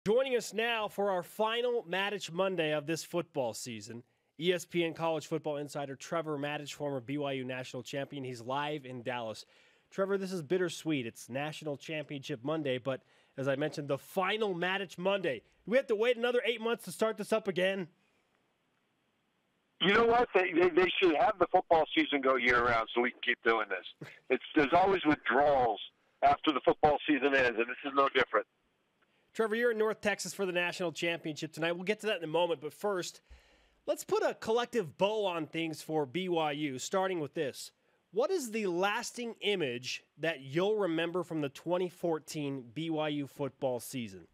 Joining us now for our final Matich Monday of this football season, ESPN college football insider Trevor Matich, former BYU national champion. He's live in Dallas. Trevor, this is bittersweet. It's National Championship Monday, but as I mentioned, the final Matich Monday. Do we have to wait another 8 months to start this up again? You know what? They should have the football season go year-round so we can keep doing this. There's always withdrawals after the football season ends, and this is no different. Trevor, you're in North Texas for the National Championship tonight. We'll get to that in a moment, but first, let's put a collective bow on things for BYU, starting with this. What is the lasting image that you'll remember from the 2014 BYU football season?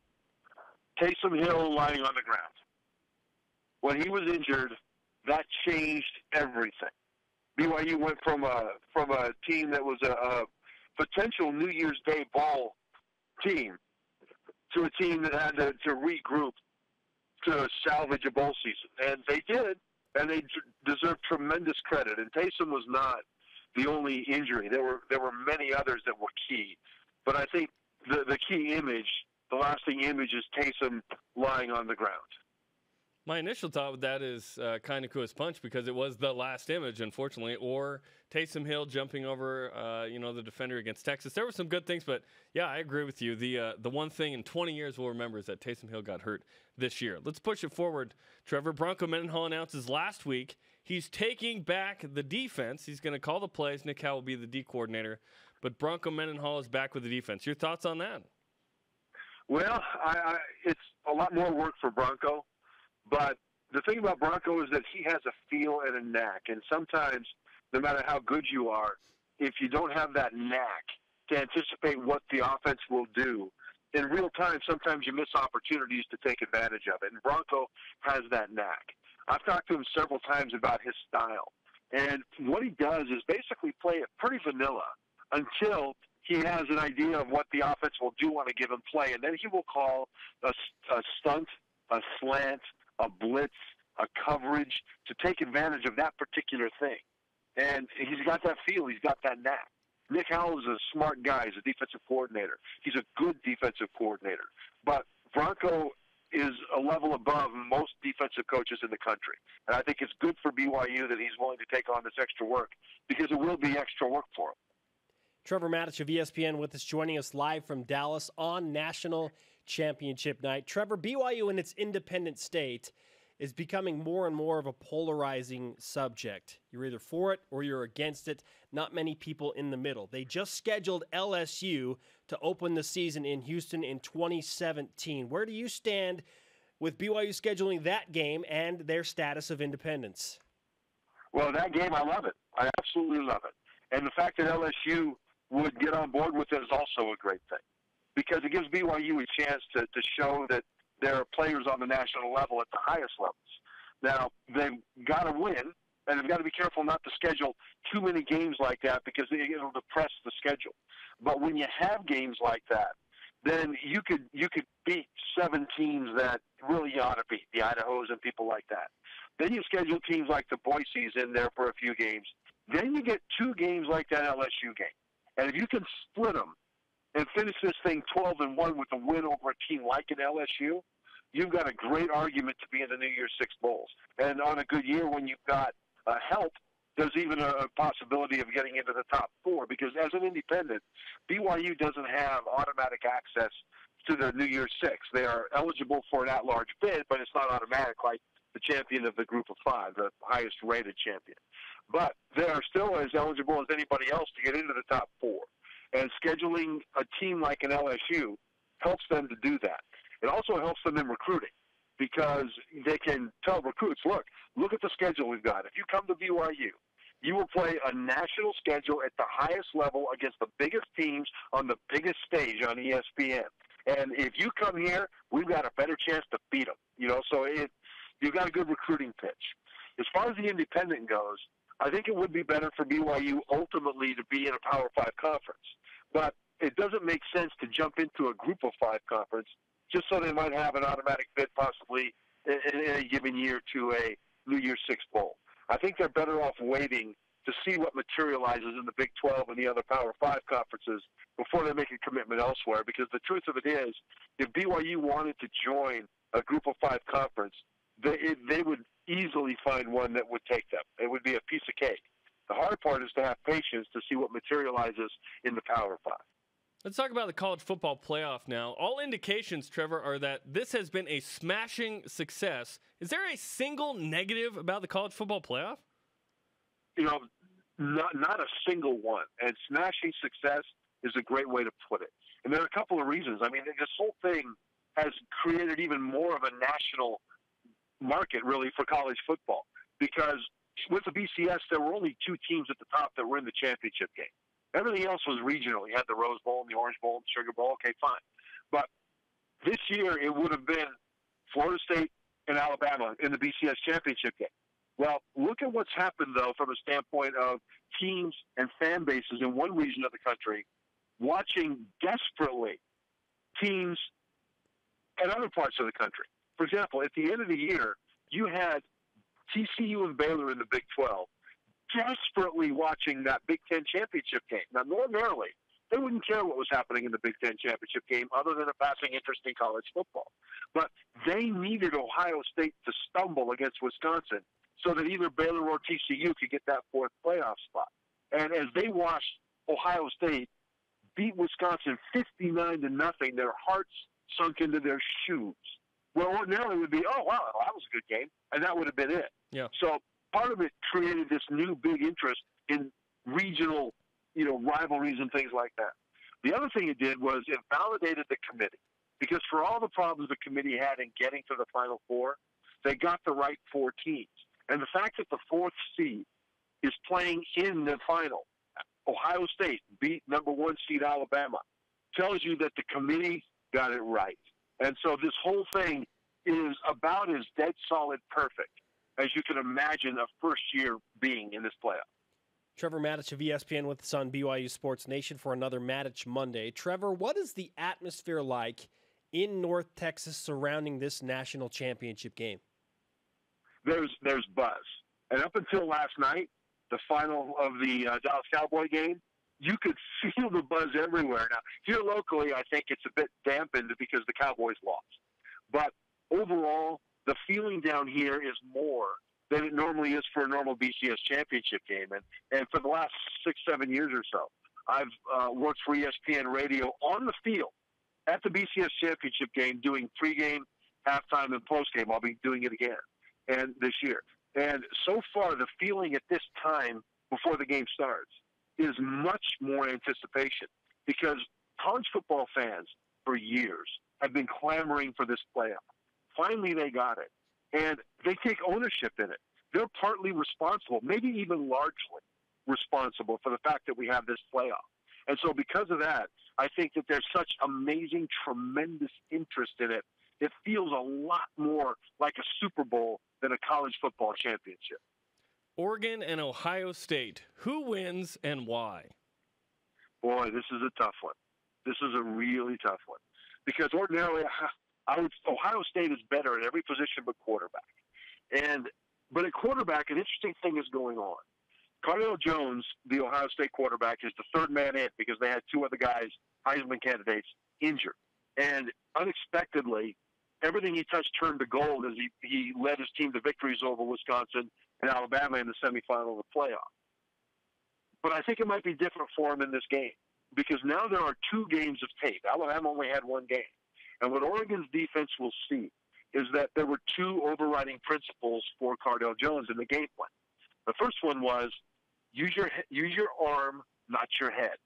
Taysom Hill lying on the ground. When he was injured, that changed everything. BYU went from a team that was a potential New Year's Day bowl team to a team that had to regroup to salvage a bowl season. And they did, and they deserve tremendous credit. And Taysom was not the only injury. There were many others that were key. But I think the key image, the lasting image, is Taysom lying on the ground. My initial thought with that is kind of cool as punch because it was the last image, unfortunately, or Taysom Hill jumping over, the defender against Texas. There were some good things, but yeah, I agree with you. The one thing in 20 years we'll remember is that Taysom Hill got hurt this year. Let's push it forward, Trevor. Bronco Mendenhall announces last week he's taking back the defense. He's going to call the plays. Nick Howell will be the D coordinator, but Bronco Mendenhall is back with the defense. Your thoughts on that? Well, it's a lot more work for Bronco. But the thing about Bronco is that he has a feel and a knack. And sometimes, no matter how good you are, if you don't have that knack to anticipate what the offense will do, in real time, sometimes you miss opportunities to take advantage of it. And Bronco has that knack. I've talked to him several times about his style. And what he does is basically play it pretty vanilla until he has an idea of what the offense will do on a given play. And then he will call a stunt, a slant, a blitz, a coverage to take advantage of that particular thing. And he's got that feel. He's got that knack. Nick Howell is a smart guy. He's a defensive coordinator. He's a good defensive coordinator. But Bronco is a level above most defensive coaches in the country. And I think it's good for BYU that he's willing to take on this extra work because it will be extra work for him. Trevor Matich of ESPN with us, joining us live from Dallas on National Championship Night. Trevor, BYU in its independent state is becoming more and more of a polarizing subject. You're either for it or you're against it. Not many people in the middle. They just scheduled LSU to open the season in Houston in 2017. Where do you stand with BYU scheduling that game and their status of independence? Well, that game, I love it. I absolutely love it. And the fact that LSU would get on board with it is also a great thing, because it gives BYU a chance to show that there are players on the national level at the highest levels. Now, they've got to win, and they've got to be careful not to schedule too many games like that because it'll depress the schedule. But when you have games like that, then you could beat 7 teams that really you ought to beat, the Idahos and people like that. Then you schedule teams like the Boise's in there for a few games. Then you get 2 games like that LSU game. And if you can split them and finish this thing 12-1 with a win over a team like an LSU, you've got a great argument to be in the New Year's Six Bowls. And on a good year when you've got help, there's even a possibility of getting into the top 4, because as an independent, BYU doesn't have automatic access to the New Year's Six. They are eligible for an at-large bid, but it's not automatic like the champion of the group of 5, the highest-rated champion. But they are still as eligible as anybody else to get into the top 4. And scheduling a team like an LSU helps them to do that. It also helps them in recruiting, because they can tell recruits, look at the schedule we've got. If you come to BYU, you will play a national schedule at the highest level against the biggest teams on the biggest stage on ESPN. And if you come here, we've got a better chance to beat them. So you've got a good recruiting pitch. As far as the independent goes, I think it would be better for BYU ultimately to be in a Power 5 conference. But it doesn't make sense to jump into a Group of 5 conference just so they might have an automatic bid possibly in a given year to a New Year's Six Bowl. I think they're better off waiting to see what materializes in the Big 12 and the other Power 5 conferences before they make a commitment elsewhere. Because the truth of it is, if BYU wanted to join a Group of 5 conference, they would easily find one that would take them. It would be a piece of cake. The hard part is to have patience to see what materializes in the Power 5. Let's talk about the college football playoff now. All indications, Trevor, are that this has been a smashing success. Is there a single negative about the college football playoff? You know, not a single one. And smashing success is a great way to put it. And there are a couple of reasons. I mean, this whole thing has created even more of a national market, really, for college football. Because with the BCS, there were only 2 teams at the top that were in the championship game. Everything else was regional. You had the Rose Bowl and the Orange Bowl and the Sugar Bowl. Okay, fine. But this year, it would have been Florida State and Alabama in the BCS championship game. Well, look at what's happened, though, from a standpoint of teams and fan bases in one region of the country watching desperately teams in other parts of the country. For example, at the end of the year, you had TCU and Baylor in the Big 12 desperately watching that Big Ten championship game. Now, ordinarily, they wouldn't care what was happening in the Big Ten championship game other than a passing interest in college football. But they needed Ohio State to stumble against Wisconsin so that either Baylor or TCU could get that 4th playoff spot. And as they watched Ohio State beat Wisconsin 59-0, their hearts sunk into their shoes. Well, ordinarily it would be, oh, wow, that was a good game, and that would have been it. Yeah. So part of it created this new big interest in regional, rivalries and things like that. The other thing it did was it validated the committee, because for all the problems the committee had in getting to the Final Four, they got the right 4 teams. And the fact that the 4th seed is playing in the final, Ohio State beat number 1 seed Alabama, tells you that the committee got it right. And so this whole thing is about as dead solid perfect as you can imagine a first year being in this playoff. Trevor Matich of ESPN with us on BYU Sports Nation for another Matich Monday. Trevor, what is the atmosphere like in North Texas surrounding this national championship game? There's buzz. And up until last night, the final of the Dallas Cowboy game, you could feel the buzz everywhere. Now, here locally, I think it's a bit dampened because the Cowboys lost. But overall, the feeling down here is more than it normally is for a normal BCS championship game. And for the last 6-7 years or so, I've worked for ESPN Radio on the field at the BCS championship game doing pregame, halftime, and postgame. I'll be doing it again and this year. And so far, the feeling at this time before the game starts is much more anticipation, because college football fans for years have been clamoring for this playoff. Finally, they got it, and they take ownership in it. They're partly responsible, maybe even largely responsible, for the fact that we have this playoff. And so because of that, I think that there's such amazing, tremendous interest in it. It feels a lot more like a Super Bowl than a college football championship. Oregon and Ohio State. Who wins and why? Boy, this is a tough one. This is a really tough one. Because ordinarily, Ohio State is better at every position but quarterback. But at quarterback, an interesting thing is going on. Cardale Jones, the Ohio State quarterback, is the 3rd man in because they had 2 other guys, Heisman candidates, injured. And unexpectedly, everything he touched turned to gold as he led his team to victories over Wisconsin and Alabama in the semifinal of the playoff. But I think it might be different for him in this game, because now there are 2 games of tape. Alabama only had 1 game. And what Oregon's defense will see is that there were 2 overriding principles for Cardale Jones in the game plan. The first one was use your arm, not your head.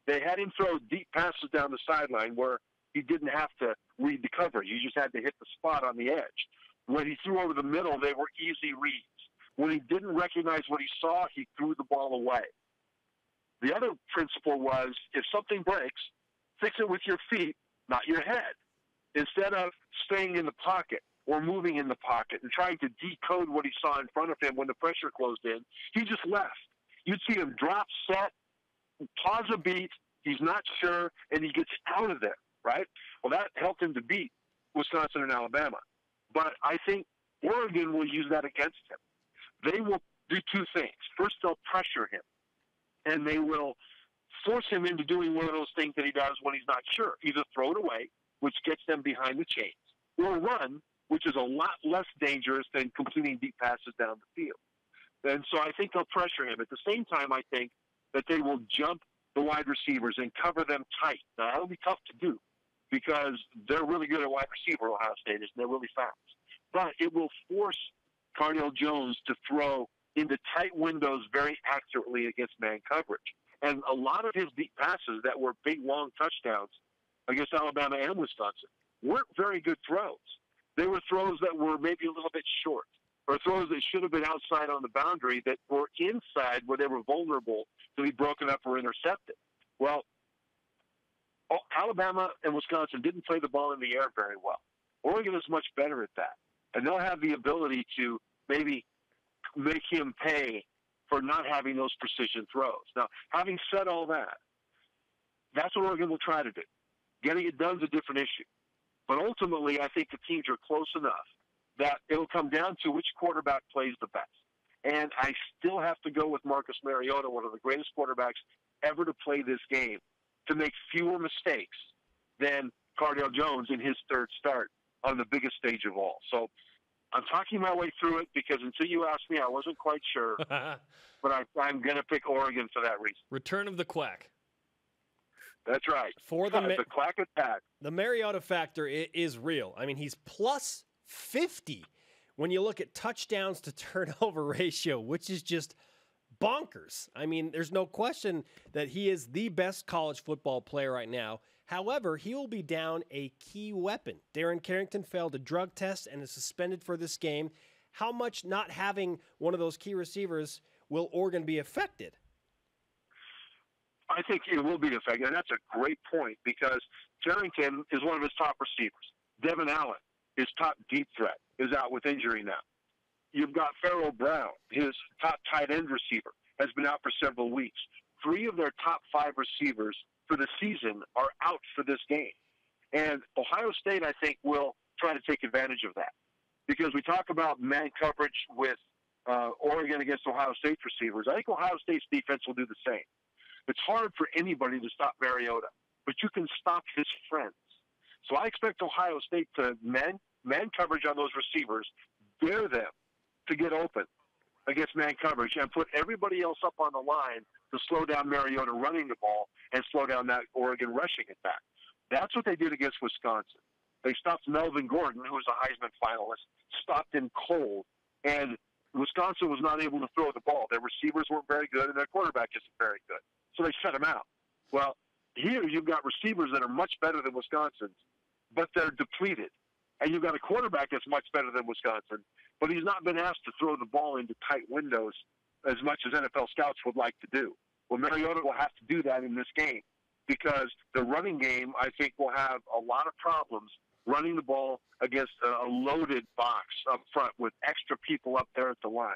They had him throw deep passes down the sideline where he didn't have to read the coverage. You just had to hit the spot on the edge. When he threw over the middle, they were easy reads. When he didn't recognize what he saw, he threw the ball away. The other principle was, if something breaks, fix it with your feet, not your head. Instead of staying in the pocket or moving in the pocket and trying to decode what he saw in front of him when the pressure closed in, he just left. You'd see him drop, set, pause a beat, he's not sure, and he gets out of there, right? Well, that helped him to beat Wisconsin and Alabama. But I think Oregon will use that against him. They will do two things. First, they'll pressure him, and they will force him into doing one of those things that he does when he's not sure. Either throw it away, which gets them behind the chains, or run, which is a lot less dangerous than completing deep passes down the field. And so I think they'll pressure him. At the same time, I think that they will jump the wide receivers and cover them tight. Now, that'll be tough to do because they're really good at wide receiver, Ohio State is, and they're really fast. But it will force Cardale Jones to throw into tight windows very accurately against man coverage. And a lot of his deep passes that were big, long touchdowns against Alabama and Wisconsin weren't very good throws. They were throws that were maybe a little bit short, or throws that should have been outside on the boundary that were inside where they were vulnerable to be broken up or intercepted. Well, Alabama and Wisconsin didn't play the ball in the air very well. Oregon is much better at that. And they'll have the ability to maybe make him pay for not having those precision throws. Now, having said all that, that's what Oregon will try to do. Getting it done is a different issue. But ultimately, I think the teams are close enough that it'll come down to which quarterback plays the best. And I still have to go with Marcus Mariota, one of the greatest quarterbacks ever to play this game, to make fewer mistakes than Cardale Jones in his third start on the biggest stage of all. So I'm talking my way through it because until you asked me, I wasn't quite sure. But I'm going to pick Oregon for that reason. Return of the Quack. That's right. For the Quack attack. The Mariota factor is real. I mean, he's plus 50 when you look at touchdowns to turnover ratio, which is just bonkers. I mean, there's no question that he is the best college football player right now. However, he will be down a key weapon. Darren Carrington failed a drug test and is suspended for this game. How much not having one of those key receivers will Oregon be affected? I think it will be affected, and that's a great point because Carrington is one of his top receivers. Devin Allen, his top deep threat, is out with injury now. You've got Farrell Brown, his top tight end receiver, has been out for several weeks. 3 of their top 5 receivers for the season are out for this game. And Ohio State, I think, will try to take advantage of that. Because we talk about man coverage with Oregon against Ohio State's receivers. I think Ohio State's defense will do the same. It's hard for anybody to stop Mariota, but you can stop his friends. So I expect Ohio State to man coverage on those receivers, dare them to get open against man coverage, and put everybody else up on the line to slow down Mariota running the ball and slow down that Oregon rushing attack. That's what they did against Wisconsin. They stopped Melvin Gordon, who was a Heisman finalist, stopped him cold, and Wisconsin was not able to throw the ball. Their receivers weren't very good, and their quarterback isn't very good. So they shut him out. Well, here you've got receivers that are much better than Wisconsin's, but they're depleted. And you've got a quarterback that's much better than Wisconsin, but he's not been asked to throw the ball into tight windows as much as NFL scouts would like to do. Well, Mariota will have to do that in this game because the running game, I think, will have a lot of problems running the ball against a loaded box up front with extra people up there at the line.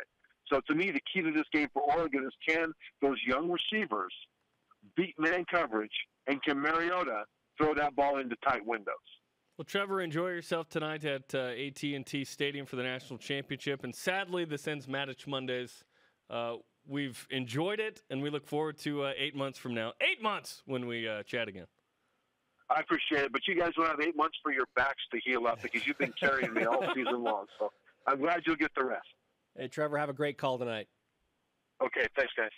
So to me, the key to this game for Oregon is can those young receivers beat man coverage, and can Mariota throw that ball into tight windows? Well, Trevor, enjoy yourself tonight at AT&T Stadium for the national championship. And sadly, this ends Matich Mondays. We've enjoyed it, and we look forward to 8 months from now. 8 months when we chat again. I appreciate it, but you guys will have 8 months for your backs to heal up because you've been carrying me all season long. So I'm glad you'll get the rest. Hey, Trevor, have a great call tonight. Okay, thanks, guys.